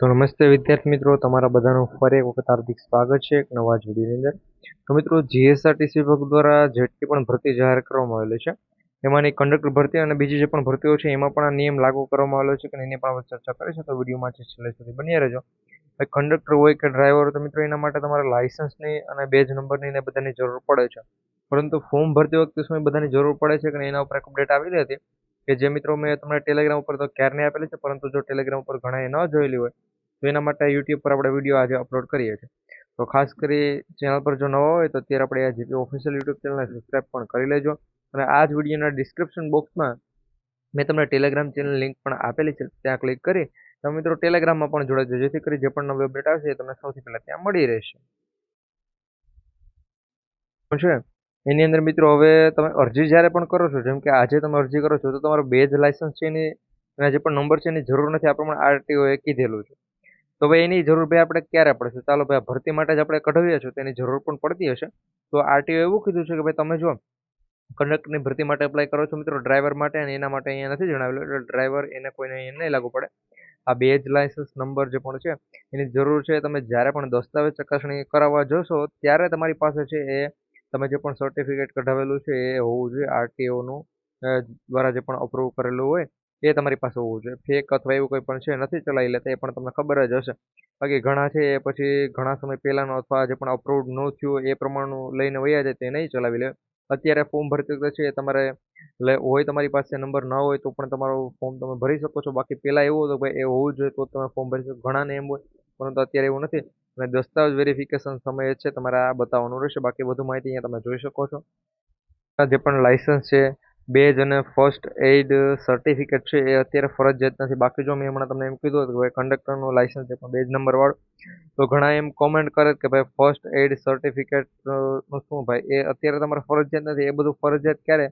તો નમસ્તે વિદ્યાર્થી મિત્રો, તમારા બધાનું ફરી એક વખત હાર્દિક સ્વાગત છે એક નવા જ વિડીયોની અંદર. તો મિત્રો, જીએસઆરટીસી વિભાગ દ્વારા જેટલી પણ ભરતી જાહેર કરવામાં આવેલી છે એમાંની કંડક્ટર ભરતી અને બીજી જે પણ ભરતીઓ છે એમાં પણ આ નિયમ લાગુ કરવામાં આવેલો છે કે એની પણ આપણે ચર્ચા કરીશું. તો વિડીયોમાં છેલ્લે સુધી બન્યા રહેજો. કંડક્ટર હોય કે ડ્રાઈવર, તો મિત્રો એના માટે તમારે લાયસન્સની અને બેજ નંબરની ને બધાની જરૂર પડે છે. પરંતુ ફોર્મ ભરતી વખતે શું એ બધાની જરૂર પડે છે કે એના ઉપર એક અપડેટ આવેલી હતી કે જે મિત્રો મેં તમને ટેલિગ્રામ ઉપર તો ક્યારની આપેલી છે, પરંતુ જો ટેલિગ્રામ ઉપર ઘણાએ ન જોયેલી હોય તો એના માટે યુટ્યુબ પર આપણે વિડીયો આજે અપલોડ કરીએ છીએ. તો ખાસ કરી ચેનલ પર જો નવા હોય તો અત્યારે આપણે આ જીપી ઓફિશિયલ યુટ્યુબ ચેનલને સબસ્ક્રાઈબ પણ કરી લેજો. અને આ જ વિડીયોના ડિસ્ક્રિપ્શન બોક્સમાં મેં તમને ટેલિગ્રામ ચેનલ લિંક પણ આપેલી છે, ત્યાં ક્લિક કરી તમે મિત્રો ટેલિગ્રામમાં પણ જોડાજો, જેથી કરી જે પણ નવી અપડેટ આવશે એ તમને સૌથી પહેલાં ત્યાં મળી રહેશે. છે એની અંદર મિત્રો હવે તમે અરજી જ્યારે પણ કરો છો, જેમ કે આજે તમે અરજી કરો છો તો તમારો બેજ લાયસન્સ છે એની એના જે પણ નંબર છે એની જરૂર નથી, આ પ્રમાણે આરટીઓએ કીધેલું છે. તો ભાઈ એની જરૂર ભાઈ આપણે ક્યારે પડશે? ચાલો ભાઈ ભરતી માટે જ આપણે કઢાવીએ છીએ તો એની જરૂર પણ પડતી હશે. તો આરટીઓ એવું કીધું છે કે ભાઈ તમે જો કંડક્ટરની ભરતી માટે એપ્લાય કરો છો મિત્રો, ડ્રાઈવર માટે, અને એના માટે અહીંયા નથી જણાવેલું, એટલે ડ્રાઈવર એને કોઈને અહીંયા નહીં લાગુ પડે. આ બેજ લાયસન્સ નંબર જે પણ છે એની જરૂર છે. તમે જ્યારે પણ દસ્તાવેજ ચકાસણી કરાવવા જશો ત્યારે તમારી પાસે છે એ તમે જે પણ સર્ટિફિકેટ કઢાવેલું છે એ હોવું જોઈએ. આરટીઓનું દ્વારા જે પણ અપ્રૂવ કરેલું હોય એ તમારી પાસે હોવું જોઈએ. ફેક અથવા એવું કંઈ પણ છે નથી ચલાવી લેતા, એ પણ તમને ખબર જ હશે. બાકી ઘણા છે એ પછી ઘણા સમય પહેલાંનો અથવા જે પણ અપ્રૂવડ ન થયું એ પ્રમાણનું લઈને વયા જાય તે નહીં ચલાવી લે. અત્યારે ફોર્મ ભરતી વખતે છે તમારે હોય તમારી પાસે નંબર ન હોય તો પણ તમારું ફોર્મ તમે ભરી શકો છો. બાકી પહેલાં એવું હતું ભાઈ એ હોવું જોઈએ તો તમે ફોર્મ ભરી શકો. ઘણાને એમ હોય, પરંતુ અત્યારે એવું નથી. અને દસ્તાવેજ વેરિફિકેશન સમયે છે તમારે આ બતાવવાનું રહેશે. બાકી વધુ માહિતી અહીંયા તમે જોઈ શકો છો. આ જે પણ લાયસન્સ છે, બેજ અને ફર્સ્ટ એઇડ સર્ટિફિકેટ છે એ અત્યારે ફરજિયાત નથી. બાકી જો મેં હમણાં તમને એમ કીધું હતું કે ભાઈ કંડક્ટરનું લાયસન્સ છે પણ બેજ નંબર વાળું, તો ઘણા એમ કોમેન્ટ કરે કે ભાઈ ફર્સ્ટ એઇડ સર્ટિફિકેટ નું શું ભાઈ, એ અત્યારે તમારે ફરજિયાત નથી. એ બધું ફરજિયાત ક્યારે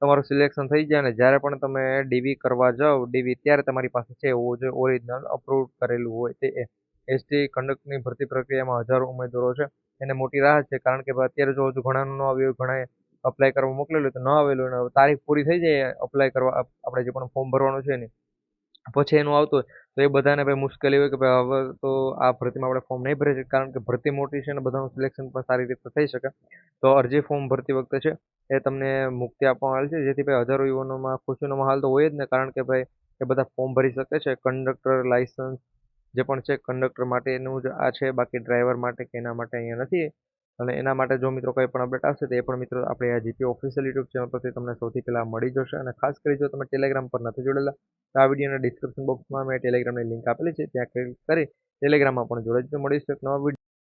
તમારું સિલેક્શન થઈ જાય ને જ્યારે પણ તમે ડીવી કરવા જાઓ ડીવી, ત્યારે તમારી પાસે છે હોવું જોઈએ ઓરિજિનલ અપ્રૂવ કરેલું હોય તે. એસટી કંડક્ટરની ભરતી પ્રક્રિયામાં હજારો ઉમેદવારો છે, એને મોટી રાહત છે. કારણ કે અત્યારે જો હજુ ઘણાનું ન આવ્યું, ઘણાએ અપ્લાય કરવા મોકલેલું તો ન આવેલું, અને તારીખ પૂરી થઈ જાય અપ્લાય કરવા આપણે જે પણ ફોર્મ ભરવાનું છે એની, પછી એનું આવતું હોય તો એ બધાને ભાઈ મુશ્કેલી હોય કે ભાઈ હવે તો આ ભરતીમાં આપણે ફોર્મ નહીં ભરી શકીએ, કારણ કે ભરતી મોટી છે અને બધાનું સિલેક્શન પણ સારી રીતે થઈ શકે. તો અરજી ફોર્મ ભરતી વખતે છે એ તમને મુક્તિ આપવામાં આવેલી છે, જેથી ભાઈ હજારો યુવાનોમાં ખુશીનો માહોલ તો હોય જ ને, કારણ કે ભાઈ એ બધા ફોર્મ ભરી શકે છે. કંડક્ટર લાયસન્સ જે પણ છે કંડક્ટર માટેનું જ આ છે, બાકી ડ્રાઈવર માટે કે એના માટે અહીંયા નથી. અને એના માટે જો મિત્રો કંઈ પણ અપડેટ આવશે તો એ પણ મિત્રો આપણે આ જીપી ઓફિશિયલ યુટ્યુબ ચેનલ પરથી તમને સૌથી પહેલાં મળી જશે. અને ખાસ કરી જો તમે ટેલિગ્રામ પર નથી જોડેલા તો આ વિડીયોના ડિસ્ક્રિપ્શન બોક્સમાં મેં ટેલિગ્રામની લિંક આપેલી છે, ત્યાં ક્લિક કરી ટેલિગ્રામમાં પણ જોડાઈ મળીશું એક નવા વિડીયો.